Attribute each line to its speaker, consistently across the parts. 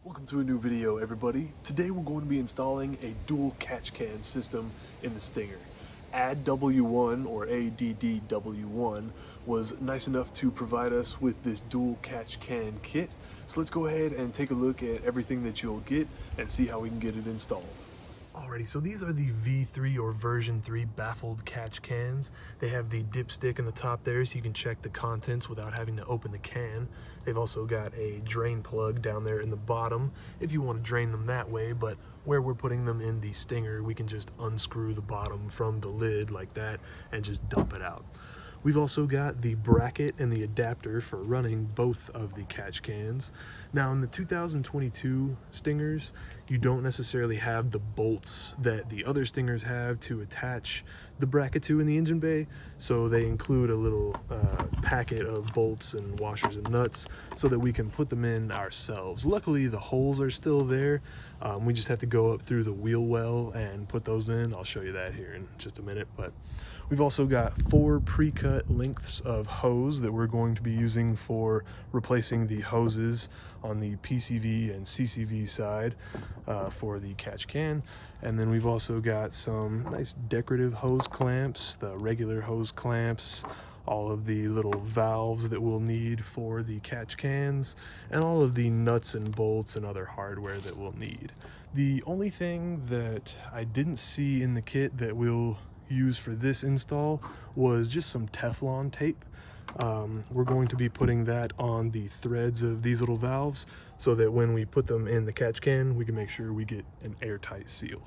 Speaker 1: Welcome to a new video, everybody. Today we're going to be installing a dual catch can system in the Stinger. ADW1 or ADDW1 was nice enough to provide us with this dual catch can kit. So let's go ahead and take a look at everything that you'll get and see how we can get it installed. Alrighty, so these are the V3 or version 3 baffled catch cans. They have the dipstick in the top there so you can check the contents without having to open the can. They've also got a drain plug down there in the bottom if you want to drain them that way, but where we're putting them in the Stinger, we can just unscrew the bottom from the lid like that and just dump it out. We've also got the bracket and the adapter for running both of the catch cans. Now in the 2022 Stingers, you don't necessarily have the bolts that the other Stingers have to attach the bracket to in the engine bay, so they include a little packet of bolts and washers and nuts so that we can put them in ourselves. Luckily the holes are still there. We just have to go up through the wheel well and put those in. I'll show you that here in just a minute, but we've also got 4 pre-cut lengths of hose that we're going to be using for replacing the hoses on the PCV and CCV side for the catch can. And then we've also got some nice decorative hose clamps, the regular hose clamps, all of the little valves that we'll need for the catch cans, and all of the nuts and bolts and other hardware that we'll need. The only thing that I didn't see in the kit that we'll use for this install was just some Teflon tape. We're going to be putting that on the threads of these little valves so that when we put them in the catch can, we can make sure we get an airtight seal.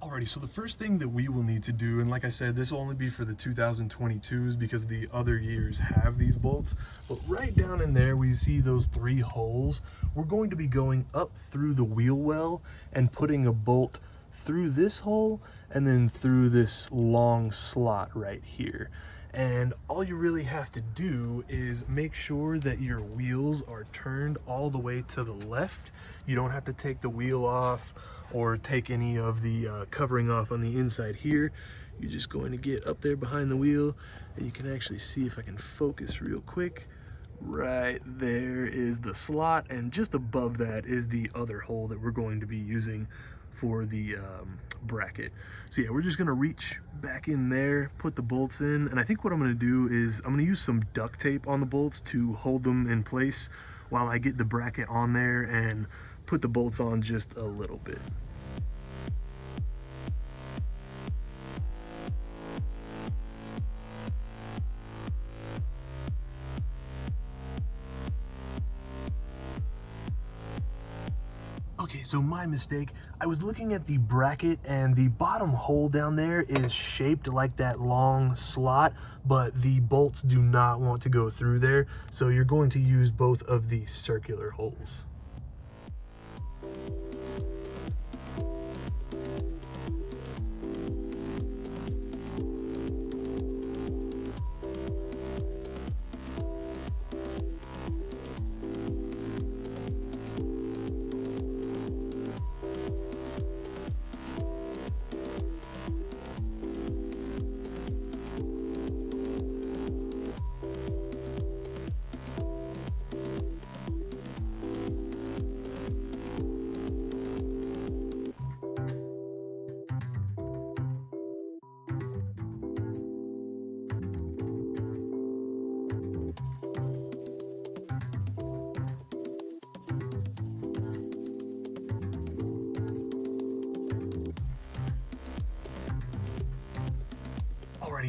Speaker 1: Alrighty, so the first thing that we will need to do, and like I said, this will only be for the 2022s because the other years have these bolts, but right down in there where you see those 3 holes, we're going to be going up through the wheel well and putting a bolt through this hole and then through this long slot right here. And all you really have to do is make sure that your wheels are turned all the way to the left. You don't have to take the wheel off or take any of the covering off on the inside here. You're just going to get up there behind the wheel, and you can actually see, if I can focus real quick, right there is the slot, and just above that is the other hole that we're going to be using for the bracket. So yeah, we're just gonna reach back in there, put the bolts in, and I think what I'm gonna do is I'm gonna use some duct tape on the bolts to hold them in place while I get the bracket on there and put the bolts on just a little bit. Okay, so my mistake. I was looking at the bracket and the bottom hole down there is shaped like that long slot, but the bolts do not want to go through there. So you're going to use both of these circular holes.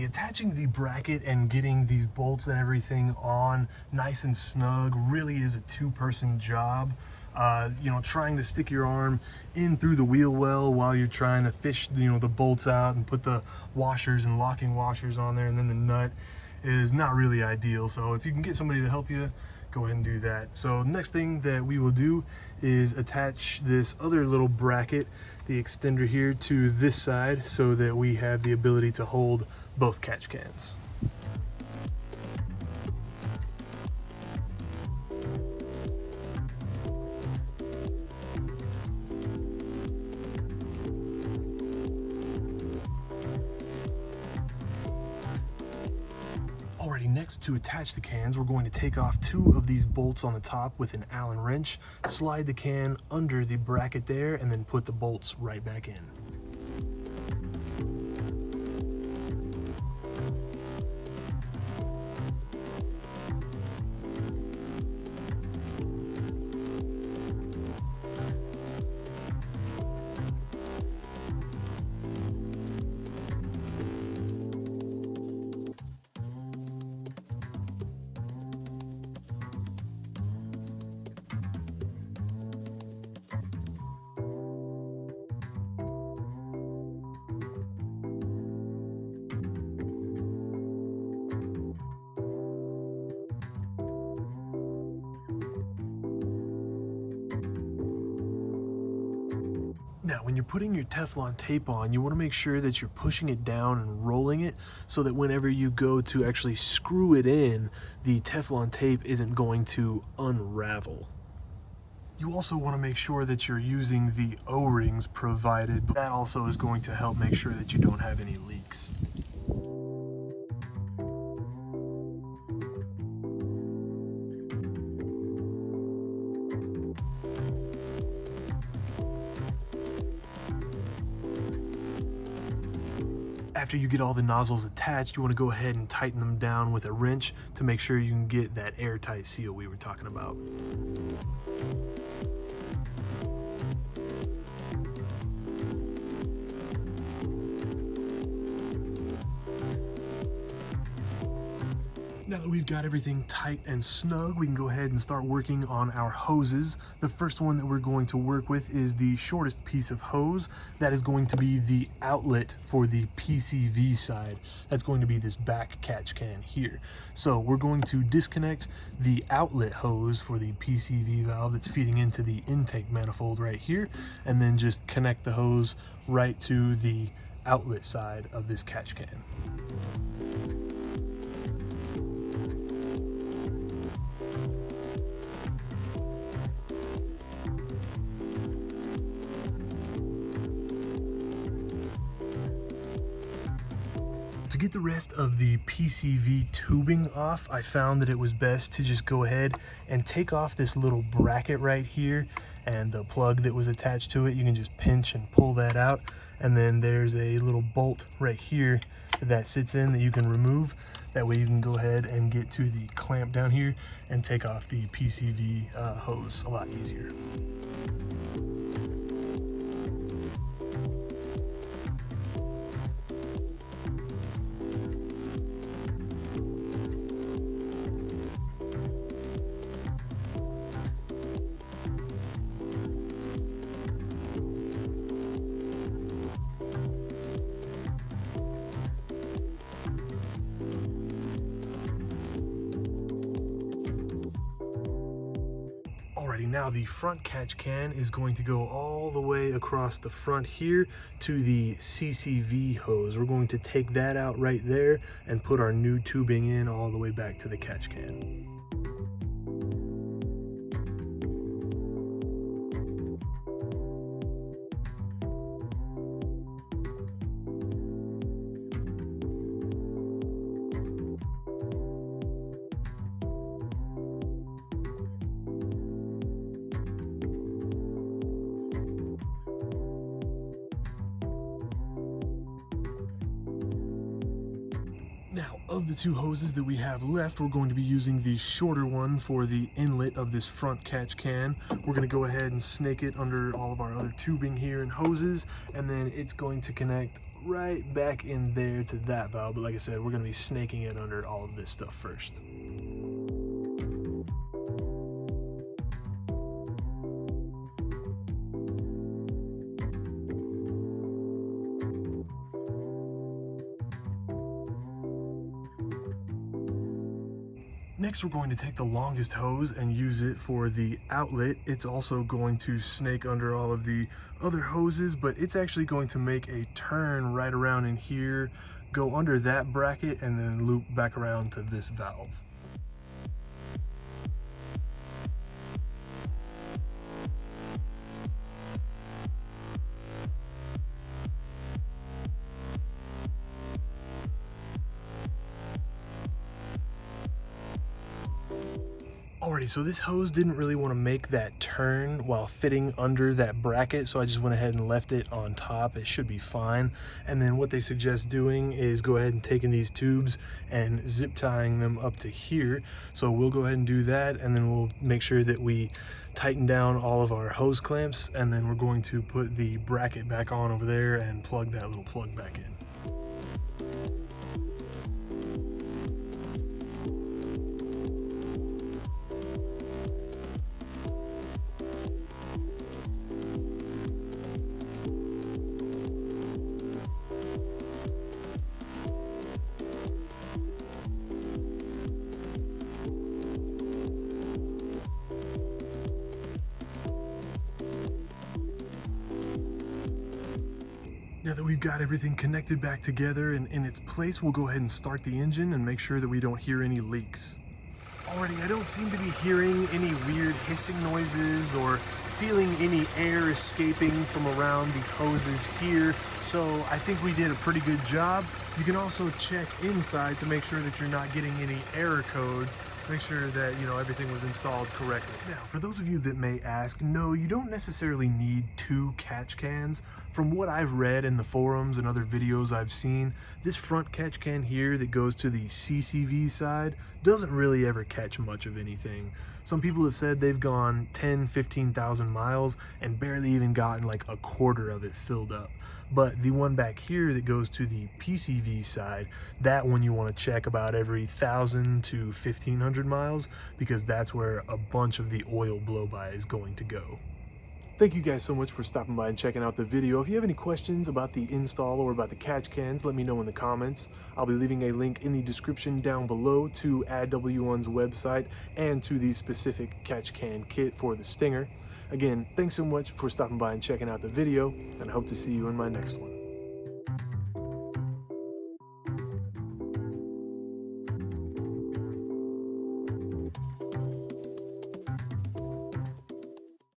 Speaker 1: Attaching the bracket and getting these bolts and everything on nice and snug really is a 2-person job. You know, trying to stick your arm in through the wheel well while you're trying to fish, you know, the bolts out and put the washers and locking washers on there, and then the nut is not really ideal. So if you can get somebody to help you, go ahead and do that. So next thing that we will do is attach this other little bracket, the extender here, to this side so that we have the ability to hold both catch cans. Next, to attach the cans, we're going to take off 2 of these bolts on the top with an Allen wrench, slide the can under the bracket there, and then put the bolts right back in. Now, when you're putting your Teflon tape on, you want to make sure that you're pushing it down and rolling it so that whenever you go to actually screw it in, the Teflon tape isn't going to unravel. You also want to make sure that you're using the O-rings provided. That also is going to help make sure that you don't have any leaks. After you get all the nozzles attached, you want to go ahead and tighten them down with a wrench to make sure you can get that airtight seal we were talking about. Now that we've got everything tight and snug, we can go ahead and start working on our hoses. The first one that we're going to work with is the shortest piece of hose. That is going to be the outlet for the PCV side. That's going to be this back catch can here. So we're going to disconnect the outlet hose for the PCV valve that's feeding into the intake manifold right here, and then just connect the hose right to the outlet side of this catch can. To get the rest of the PCV tubing off, I found that it was best to just go ahead and take off this little bracket right here, and the plug that was attached to it, you can just pinch and pull that out, and then there's a little bolt right here that sits in that you can remove. That way you can go ahead and get to the clamp down here and take off the PCV hose a lot easier. Alrighty, now the front catch can is going to go all the way across the front here to the CCV hose. We're going to take that out right there and put our new tubing in all the way back to the catch can. Now, of the 2 hoses that we have left, we're going to be using the shorter one for the inlet of this front catch can. We're going to go ahead and snake it under all of our other tubing here and hoses, and then it's going to connect right back in there to that valve. But like I said, we're going to be snaking it under all of this stuff first. Next, we're going to take the longest hose and use it for the outlet. It's also going to snake under all of the other hoses, but it's actually going to make a turn right around in here, go under that bracket, and then loop back around to this valve. Alrighty, so this hose didn't really want to make that turn while fitting under that bracket, so I just went ahead and left it on top. It should be fine. And then what they suggest doing is go ahead and taking these tubes and zip tying them up to here. So we'll go ahead and do that, and then we'll make sure that we tighten down all of our hose clamps, and then we're going to put the bracket back on over there and plug that little plug back in. Now that we've got everything connected back together and in its place, we'll go ahead and start the engine and make sure that we don't hear any leaks. Alrighty, I don't seem to be hearing any weird hissing noises or feeling any air escaping from around the hoses here, so I think we did a pretty good job. You can also check inside to make sure that you're not getting any error codes. Make sure that, everything was installed correctly. Now, for those of you that may ask, no, you don't necessarily need 2 catch cans. From what I've read in the forums and other videos I've seen, this front catch can here that goes to the CCV side doesn't really ever catch much of anything. Some people have said they've gone 10, 15,000 miles and barely even gotten like a quarter of it filled up. But the one back here that goes to the PCV side, that one you want to check about every 1,000 to 1,500 miles, because that's where a bunch of the oil blow-by is going to go. Thank you guys so much for stopping by and checking out the video. If you have any questions about the install or about the catch cans, let me know in the comments. I'll be leaving a link in the description down below to AddW1's website and to the specific catch can kit for the Stinger. Again, thanks so much for stopping by and checking out the video, and I hope to see you in my next one.